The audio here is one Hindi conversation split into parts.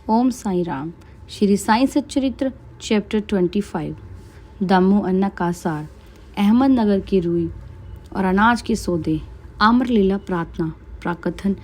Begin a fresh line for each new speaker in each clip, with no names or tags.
ओम साई राम। श्री साई सच्चरित्र चैप्टर 25। दामू अन्ना कासार, अहमदनगर की रुई और अनाज के सौदे, आम्र लीला प्रार्थना, प्राकथन।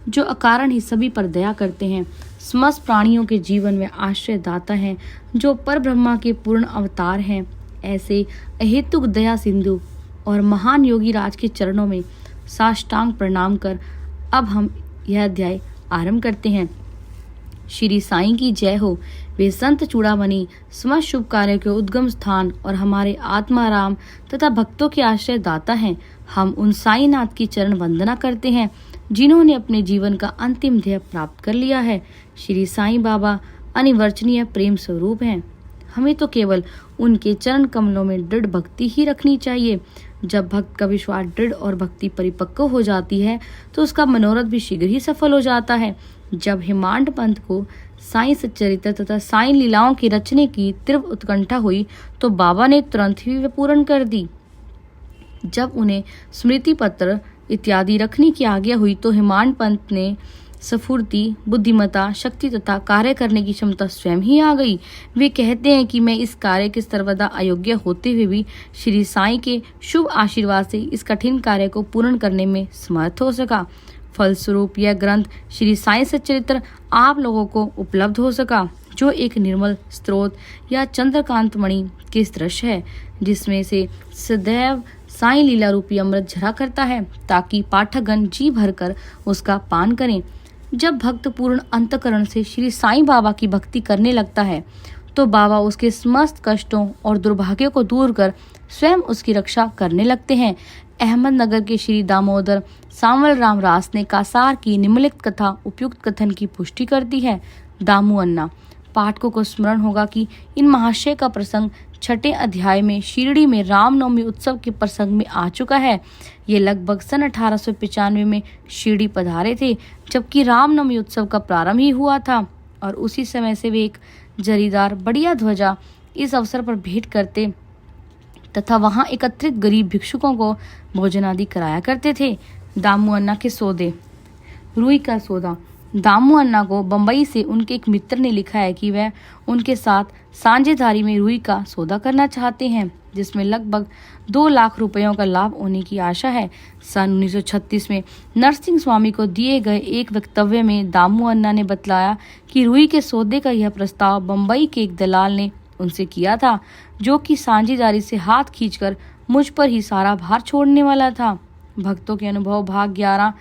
जो अकारण ही सभी पर दया करते हैं, समस्त प्राणियों के जीवन में आश्रय दाता हैं, जो पर ब्रह्मा के पूर्ण अवतार हैं, ऐसे अहेतुक दया सिंधु और महान योगी राज के चरणों में साष्टांग प्रणाम कर अब हम यह अध्याय आरंभ करते हैं। श्री साईं की जय हो। वे संत चूड़ामणि समस्त शुभ कार्य के उद्गम स्थान और हमारे आत्माराम तथा भक्तों के आश्रय दाता हैं। हम उन साईनाथ की चरण वंदना करते हैं जिन्होंने अपने जीवन का अंतिम ध्येय प्राप्त कर लिया है। श्री साईं बाबा अनिवर्चनीय प्रेम स्वरूप हैं। हमें तो केवल उनके चरण कमलों में दृढ़ भक्ति ही रखनी चाहिए। जब भक्त का विश्वास दृढ़ और भक्ति परिपक्व हो जाती है तो उसका मनोरथ भी शीघ्र ही सफल हो जाता है। जब हेमांड पंथ को साईं सच्चरित्र तथा साईं लीलाओं की रचने की तीव्र उत्कंठा हुई तो बाबा ने तुरंत ही वे पूर्ण कर दी। जब उन्हें स्मृति पत्र इत्यादि रखने की आज्ञा हुई तो हेमांड पंथ ने स्फूर्ति, बुद्धिमता, शक्ति तथा कार्य करने की क्षमता स्वयं ही आ गई। वे कहते हैं कि मैं इस कार्य के सर्वदा अयोग्य होते हुए भी श्री साईं के शुभ आशीर्वाद से इस कठिन कार्य को पूर्ण करने में समर्थ हो सका। फलस्वरूप यह ग्रंथ श्री साईं सच्चरित्र आप लोगों को उपलब्ध हो सका, जो एक निर्मल स्रोत या चंद्रकांत मणि के सदृश है, जिसमें से सदैव साईं लीला रूपी अमृत झरा करता है, ताकि पाठकगण जी भरकर उसका पान करें। जब भक्त पूर्ण अंतकरण से श्री साईं बाबा की भक्ति करने लगता है तो बाबा उसके समस्त कष्टों और दुर्भाग्यों को दूर कर स्वयं उसकी रक्षा करने लगते हैं। अहमदनगर के श्री दामोदर सांवल राम रास ने कासार की निम्नलिखित कथा उपयुक्त कथन की पुष्टि करती है। दामू अन्ना। पाठकों को स्मरण होगा कि इन महाशय का प्रसंग छठे अध्याय में शिरडी में रामनवमी उत्सव के प्रसंग में आ चुका है। ये लगभग सन 1895 में शिरडी पधारे थे, जबकि रामनवमी उत्सव का प्रारंभ ही हुआ था और उसी समय से वे एक जरीदार बढ़िया ध्वजा इस अवसर पर भेंट करते तथा वहां एकत्रित गरीब भिक्षुकों को भोजन आदि कराया करते थे। दामू अन्ना के सौदे। रुई का सौदा। दामू अन्ना को बंबई से उनके एक मित्र ने लिखा है कि वह उनके साथ सांझेदारी में रुई का सौदा करना चाहते हैं, जिसमें लगभग 2 लाख रुपयों का लाभ होने की आशा है। सन 1936 में नरसिंह स्वामी को दिए गए एक वक्तव्य में दामू अन्ना ने बतलाया कि रुई के सौदे का यह प्रस्ताव बंबई के एक दलाल ने उनसे किया था, जो कि सांझेदारी से हाथ खींचकर मुझ पर ही सारा भार छोड़ने वाला था। भक्तों के अनुभव भाग 11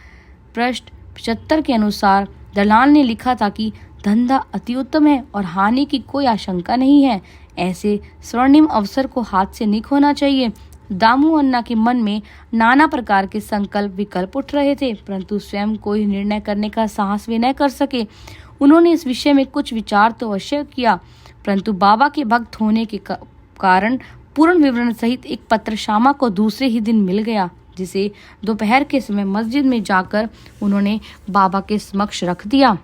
पृष्ठ 75 के अनुसार दलाल ने लिखा था कि धंधा अति उत्तम है और हानि की कोई आशंका नहीं है। ऐसे स्वर्णिम अवसर को हाथ से नहीं खोना चाहिए। दामू अन्ना के मन में नाना प्रकार के संकल्प विकल्प उठ रहे थे, परंतु स्वयं कोई निर्णय करने का साहस वे न कर सके। उन्होंने इस विषय में कुछ विचार तो अवश्य किया, परंतु बाबा के भक्त होने के कारण पूर्ण विवरण सहित एक पत्र श्यामा को दूसरे ही दिन मिल गया, जिसे दोपहर के समय मस्जिद में जाकर उन्होंने बाबा के समक्ष रख दिया।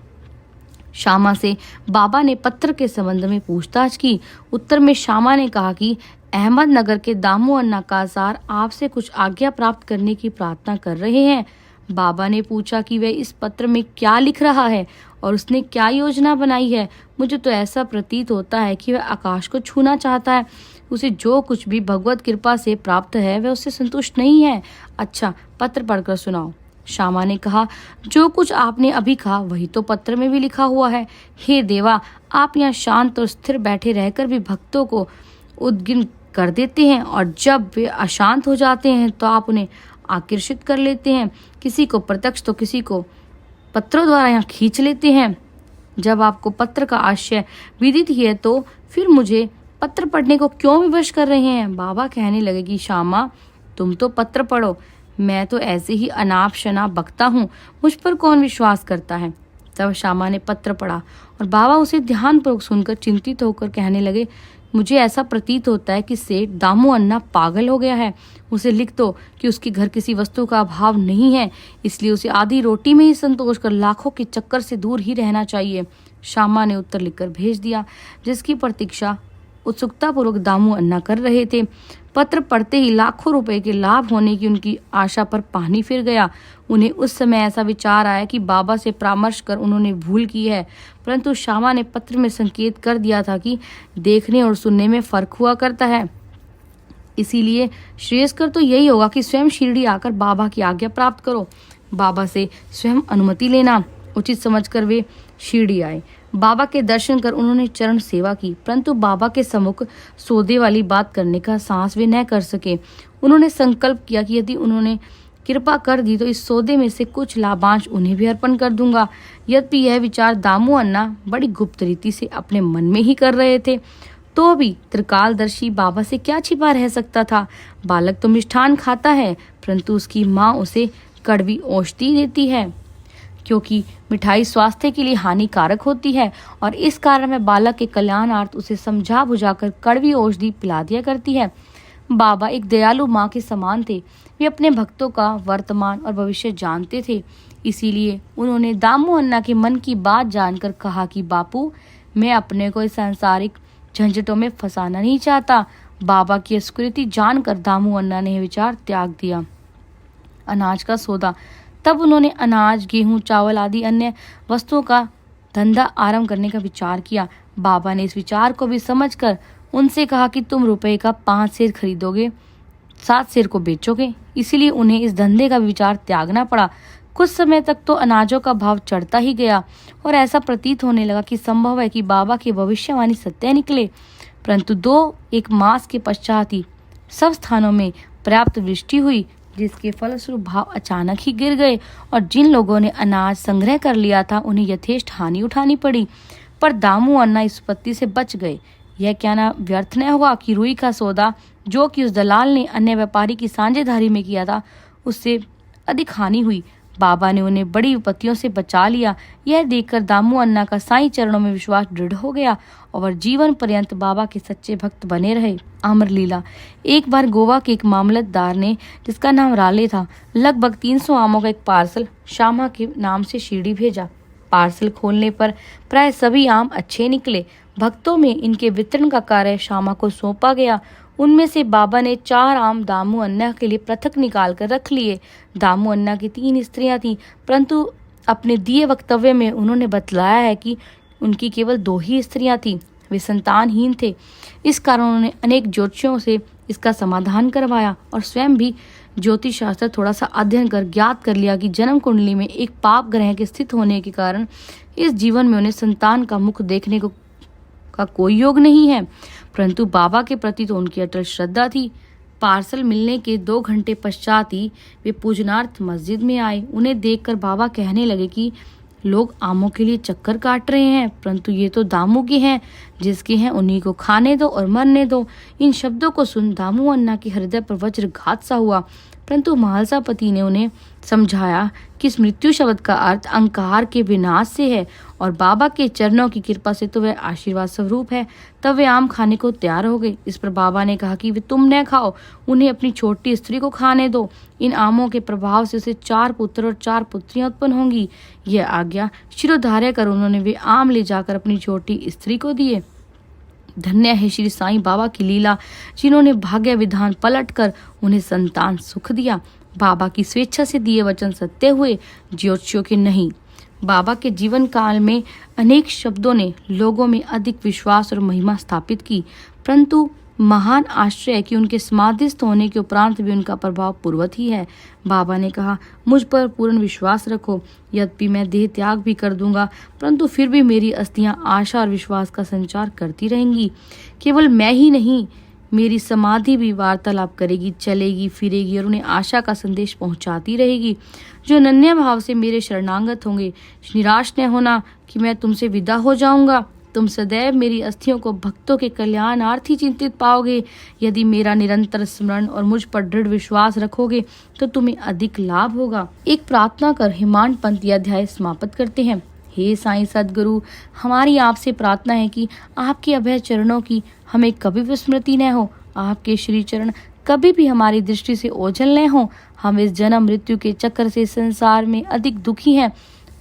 श्यामा से बाबा ने पत्र के संबंध में पूछताछ की। उत्तर में श्यामा ने कहा कि अहमदनगर के दामू अन्ना कासार आपसे कुछ आज्ञा प्राप्त करने की प्रार्थना कर रहे हैं। बाबा ने पूछा कि वह इस पत्र में क्या लिख रहा है और उसने क्या योजना बनाई है। मुझे तो ऐसा प्रतीत होता है कि वह आकाश को छूना चाहता है। उसे जो कुछ भी भगवत कृपा से प्राप्त है वह उससे संतुष्ट नहीं है। अच्छा, पत्र पढ़कर सुनाओ। श्यामा ने कहा, जो कुछ आपने अभी कहा वही तो पत्र में भी लिखा हुआ है। हे देवा, आप यहाँ शांत और स्थिर बैठे रहकर भी भक्तों को उद्गिन कर देते हैं और जब वे अशांत हो जाते हैं तो आप उन्हें आकर्षित कर लेते हैं। किसी को प्रत्यक्ष तो किसी को पत्रों द्वारा यहाँ खींच लेते हैं। जब आपको पत्र का आशय विदित ही है तो फिर मुझे पत्र पढ़ने को क्यों विवश कर रहे हैं। बाबा कहने लगे कि श्यामा, तुम तो पत्र पढ़ो, मैं तो ऐसे ही अनाप शनाप बकता हूँ, मुझ पर कौन विश्वास करता है। तब श्यामा ने पत्र पढ़ा और बाबा उसे ध्यानपूर्वक सुनकर चिंतित होकर कहने लगे, मुझे ऐसा प्रतीत होता है कि सेठ दामू अन्ना पागल हो गया है। उसे लिख दो कि उसके घर किसी वस्तु का अभाव नहीं है, इसलिए उसे आधी रोटी में ही संतोष कर लाखों के चक्कर से दूर ही रहना चाहिए। श्यामा ने उत्तर लिखकर भेज दिया, जिसकी प्रतीक्षा उत्सुकतापूर्वक दामू अन्ना कर रहे थे। पत्र पढ़ते ही लाखों रुपए के लाभ होने की उनकी आशा पर पानी फिर गया। उन्हें उस समय ऐसा विचार आया कि बाबा से परामर्श कर उन्होंने भूल की है, परंतु श्यामा ने पत्र में संकेत कर दिया था कि देखने और सुनने में फर्क हुआ करता है। इसीलिए श्रेयस्कर तो यही होगा कि स्वयं शिरडी आकर बाबा की आज्ञा प्राप्त करो। बाबा से स्वयं अनुमति लेना उचित समझकर वे शिरडी आए। बाबा के दर्शन कर उन्होंने चरण सेवा की, परंतु बाबा के सम्मुख सौदे वाली बात करने का साहस वे न कर सके। उन्होंने संकल्प किया कि यदि उन्होंने कृपा कर दी तो इस सौदे में से कुछ लाभांश उन्हें भी अर्पण कर दूंगा। यद्यपि यह विचार दामू अन्ना बड़ी गुप्त रीति से अपने मन में ही कर रहे थे, तो भी त्रिकालदर्शी बाबा से क्या छिपा रह सकता था। बालक तो मिष्ठान खाता है, परंतु उसकी माँ उसे कड़वी औषधि देती है, क्योंकि मिठाई स्वास्थ्य के लिए हानिकारक होती है और इस कारण में बालक के कल्याणार्थ उसे समझा बुझाकर कड़वी औषधि पिला दिया करती है। बाबा एक दयालु माँ के समान थे। वे अपने भक्तों का वर्तमान और भविष्य जानते थे। इसीलिए उन्होंने दामू अन्ना के मन की बात जानकर कहा कि बापू, मैं अपने को इस सांसारिक झंझटों में फंसाना नहीं चाहता। बाबा की स्वीकृति जानकर दामू अन्ना ने विचार त्याग दिया। अनाज का सौदा। तब उन्होंने अनाज, गेहूं, चावल आदि अन्य वस्तुओं का धंधा आरंभ करने का विचार किया। बाबा ने इस विचार को भी समझकर उनसे कहा कि तुम रुपए का 5 सेर खरीदोगे, 7 सेर को बेचोगे। इसीलिए उन्हें इस धंधे का विचार त्यागना पड़ा। कुछ समय तक तो अनाजों का भाव चढ़ता ही गया और ऐसा प्रतीत होने लगा कि संभव है कि बाबा की भविष्यवाणी सत्य निकले। परंतु 2-1 मास के पश्चात ही सब स्थानों में पर्याप्त वृष्टि हुई, जिसके फलस्वरूप भाव अचानक ही गिर गए और जिन लोगों ने अनाज संग्रह कर लिया था उन्हें यथेष्ट हानि उठानी पड़ी। पर दामू अन्ना इस विपत्ति से बच गए। यह कहना व्यर्थ न हुआ कि रुई का सौदा, जो कि उस दलाल ने अन्य व्यापारी की साझेदारी में किया था, उससे अधिक हानि हुई। बाबा ने उन्हें बड़ी विपत्तियों से बचा लिया। यह देखकर दामू अन्ना का साईं चरणों में विश्वास दृढ़ हो गया और जीवन पर्यंत बाबा के सच्चे भक्त बने रहे। अमर लीला। एक बार गोवा के एक मामलतदार ने, जिसका नाम राले था, लगभग 300 आमों का एक पार्सल श्यामा के नाम से शिरडी भेजा। पार्सल खोलने पर प्राय सभी आम अच्छे निकले। भक्तों में इनके वितरण का कार्य श्यामा को सौंपा गया। उनमें से बाबा ने 4 आम दामू अन्ना के लिए पृथक निकाल कर रख लिए। दामू अन्ना की 3 स्त्रियां थीं, परंतु अपने दिए वक्तव्य में उन्होंने बतलाया है कि उनकी केवल 2 ही स्त्रियां थीं। वे संतानहीन थे। इस कारण उन्होंने अनेक ज्योतिषियों से इसका समाधान करवाया और स्वयं भी ज्योतिष शास्त्र थोड़ा सा अध्ययन कर ज्ञात कर लिया कि जन्म कुंडली में एक पाप ग्रह के स्थित होने के कारण इस जीवन में उन्हें संतान का मुख देखने का कोई योग नहीं है। परंतु बाबा के प्रति तो उनकी अटल श्रद्धा थी। पार्सल मिलने के 2 घंटे पश्चात ही वे पूजनार्थ मस्जिद में आए। उन्हें देखकर बाबा कहने लगे कि लोग आमों के लिए चक्कर काट रहे हैं, परंतु ये तो दामू के हैं। जिसके हैं उन्हीं को खाने दो और मरने दो। इन शब्दों को सुन दामू अन्ना के हृदय पर वज्रघात सा हुआ, परंतु महालसापति ने उन्हें समझाया कि इस मृत्यु शब्द का अर्थ अहंकार के विनाश से है और बाबा के चरणों की कृपा से तो वह आशीर्वाद स्वरूप है। तब वे आम खाने को तैयार हो गए। इस पर बाबा ने कहा कि वे तुम न खाओ, उन्हें अपनी छोटी स्त्री को खाने दो। इन आमों के प्रभाव से उसे 4 पुत्र और 4 पुत्रियां उत्पन्न होंगी। यह आज्ञा शिरोधार्य कर उन्होंने वे आम ले जाकर अपनी छोटी स्त्री को दिए। धन्य है श्री साईं बाबा की लीला, जिन्होंने भाग्य विधान पलट कर उन्हें संतान सुख दिया। बाबा की स्वेच्छा से दिए वचन सत्य हुए, ज्योतिषियों के नहीं। बाबा के जीवन काल में अनेक शब्दों ने लोगों में अधिक विश्वास और महिमा स्थापित की, परंतु महान आश्चर्य है कि उनके समाधिस्थ होने के उपरांत भी उनका प्रभाव पूर्वत ही है। बाबा ने कहा, मुझ पर पूर्ण विश्वास रखो। यद्यपि मैं देह त्याग भी कर दूंगा, परंतु फिर भी मेरी अस्थियां आशा और विश्वास का संचार करती रहेंगी। केवल मैं ही नहीं, मेरी समाधि भी वार्तालाप करेगी, चलेगी, फिरेगी और उन्हें आशा का संदेश पहुंचाती रहेगी। जो अनन्य भाव से मेरे शरणागत होंगे, निराश न होना कि मैं तुमसे विदा हो जाऊंगा। तुम सदैव मेरी अस्थियों को भक्तों के कल्याणार्थ ही चिंतित पाओगे। यदि मेरा निरंतर स्मरण और मुझ पर दृढ़ विश्वास रखोगे तो तुम्हें अधिक लाभ होगा। एक प्रार्थना कर हिमांड पंत यह अध्याय समाप्त करते हैं। हे साईं सद्गुरु, हमारी आपसे प्रार्थना है कि आपके अभय चरणों की हमें कभी विस्मृति न हो। आपके श्री चरण कभी भी हमारी दृष्टि से ओझल न हो। हम इस जन्म मृत्यु के चक्कर से संसार में अधिक दुखी हैं।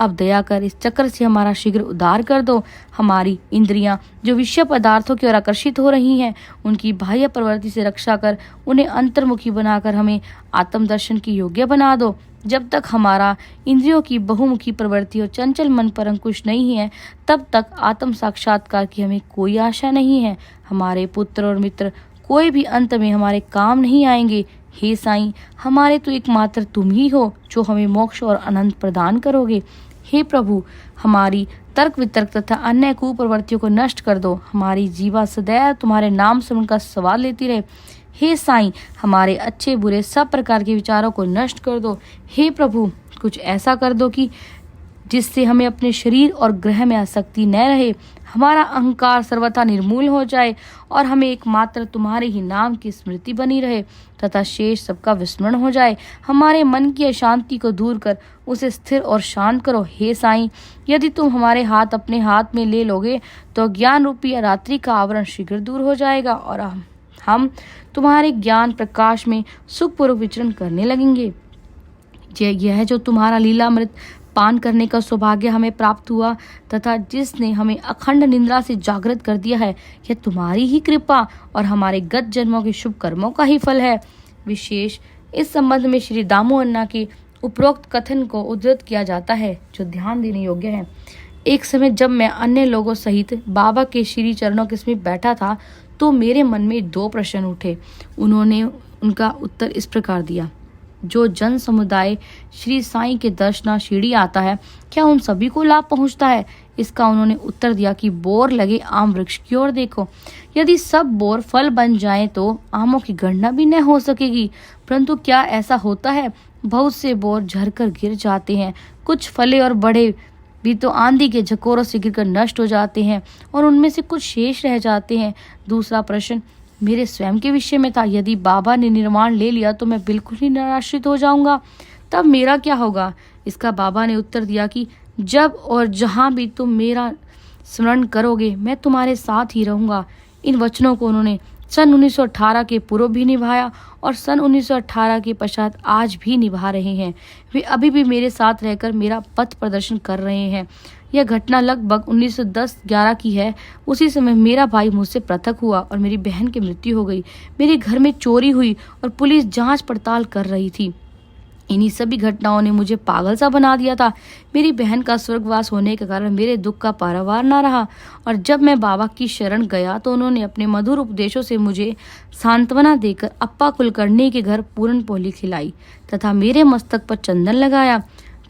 अब दया कर इस चक्र से हमारा शीघ्र उद्धार कर दो। हमारी इंद्रियां जो विषय पदार्थों की ओर आकर्षित हो रही हैं, उनकी बाह्य प्रवृत्ति से रक्षा कर उन्हें अंतर्मुखी बनाकर हमें आत्मदर्शन की योग्य बना दो। जब तक हमारा इंद्रियों की बहुमुखी प्रवृत्ति और चंचल मन पर अंकुश नहीं है, तब तक आत्म साक्षात्कार की हमें कोई आशा नहीं है। हमारे पुत्र और मित्र कोई भी अंत में हमारे काम नहीं आएंगे। हे साईं, हमारे तो एकमात्र तुम ही हो जो हमें मोक्ष और अनंत प्रदान करोगे। हे प्रभु, हमारी तर्क वितर्क तथा अन्य कुप्रवृत्तियों को नष्ट कर दो। हमारी जीवा सदैव तुम्हारे नाम स्मरण का सवाल लेती रहे। हे साईं, हमारे अच्छे बुरे सब प्रकार के विचारों को नष्ट कर दो। हे प्रभु, कुछ ऐसा कर दो कि जिससे हमें अपने शरीर और ग्रह में आसक्ति न रहे, हमारा अहंकार सर्वथा निर्मूल हो जाए और हमें एकमात्र तुम्हारे ही नाम की स्मृति बनी रहे तथा शेष सबका विस्मरण हो जाए। हमारे मन की अशांति को दूर कर उसे स्थिर और शांत करो। हे साईं, यदि तुम हमारे हाथ अपने हाथ में ले लोगे तो ज्ञान रूपी रात्रि का आवरण शीघ्र दूर हो जाएगा और हम तुम्हारे ज्ञान प्रकाश में सुखपूर्वक विचरण करने लगेंगे। यह जो तुम्हारा लीलामृत पान करने का सौभाग्य हमें प्राप्त हुआ तथा जिसने हमें अखंड निद्रा से जागृत कर दिया है, यह तुम्हारी ही कृपा और हमारे गत जन्मों के शुभ कर्मों का ही फल है। विशेष इस संबंध में श्री दामू अन्ना के उपरोक्त कथन को उद्धृत किया जाता है, जो ध्यान देने योग्य है। एक समय जब मैं अन्य लोगों सहित बाबा के श्री चरणों के समीप बैठा था, तो मेरे मन में 2 प्रश्न उठे। उन्होंने उनका उत्तर इस प्रकार दिया: जो जन समुदाय श्री साईं के दर्शनार्थी आता है, क्या उन सभी को लाभ पहुंचता है? इसका उन्होंने उत्तर दिया कि बोर लगे आम वृक्ष की ओर देखो। यदि सब बोर फल बन जाएं तो आमों की गणना भी न हो सकेगी। परंतु क्या ऐसा होता है? बहुत से बोर झरकर गिर जाते हैं। कुछ फले और बड़े भी तो आंधी के झकोरों से गिरकर नष्ट हो जाते हैं और उनमें से कुछ शेष रह जाते हैं। दूसरा प्रश्न मेरे स्वयं के विषय में था। यदि बाबा ने निर्वाण ले लिया तो मैं बिल्कुल ही निराश्रित हो जाऊंगा, तब मेरा क्या होगा? इसका बाबा ने उत्तर दिया कि जब और जहां भी तुम मेरा स्मरण करोगे, मैं तुम्हारे साथ ही रहूंगा। इन वचनों को उन्होंने सन 1918 के पूर्व भी निभाया और सन 1918 के पश्चात आज भी निभा रहे हैं। वे अभी भी मेरे साथ रहकर मेरा पथ प्रदर्शन कर रहे हैं। यह घटना लगभग 1910-11 की है। उसी समय मेरा भाई मुझसे पृथक हुआ और मेरी बहन की मृत्यु हो गई। मेरे घर में चोरी हुई और पुलिस जांच पड़ताल कर रही थी। इन्हीं सभी घटनाओं ने मुझे पागल सा बना दिया था। मेरी बहन का स्वर्गवास होने के कारण मेरे दुख का पारावार न रहा और जब मैं बाबा की शरण गया तो उन्होंने अपने मधुर उपदेशों से मुझे सांत्वना देकर अप्पा कुलकर्णी के घर पूरन पोली खिलाई तथा मेरे मस्तक पर चंदन लगाया।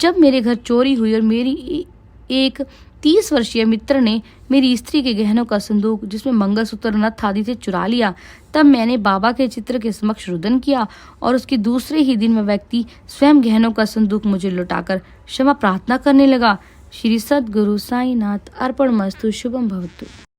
जब मेरे घर चोरी हुई और मेरी एक 30 वर्षीय मित्र ने मेरी स्त्री के गहनों का संदूक, जिसमें मंगलसूत्र, नथ आदि थे, चुरा लिया, तब मैंने बाबा के चित्र के समक्ष रुदन किया और उसके दूसरे ही दिन वह व्यक्ति स्वयं गहनों का संदूक मुझे लौटाकर क्षमा प्रार्थना करने लगा। श्री सद्गुरु साईनाथ अर्पणमस्तु। शुभम भवतु।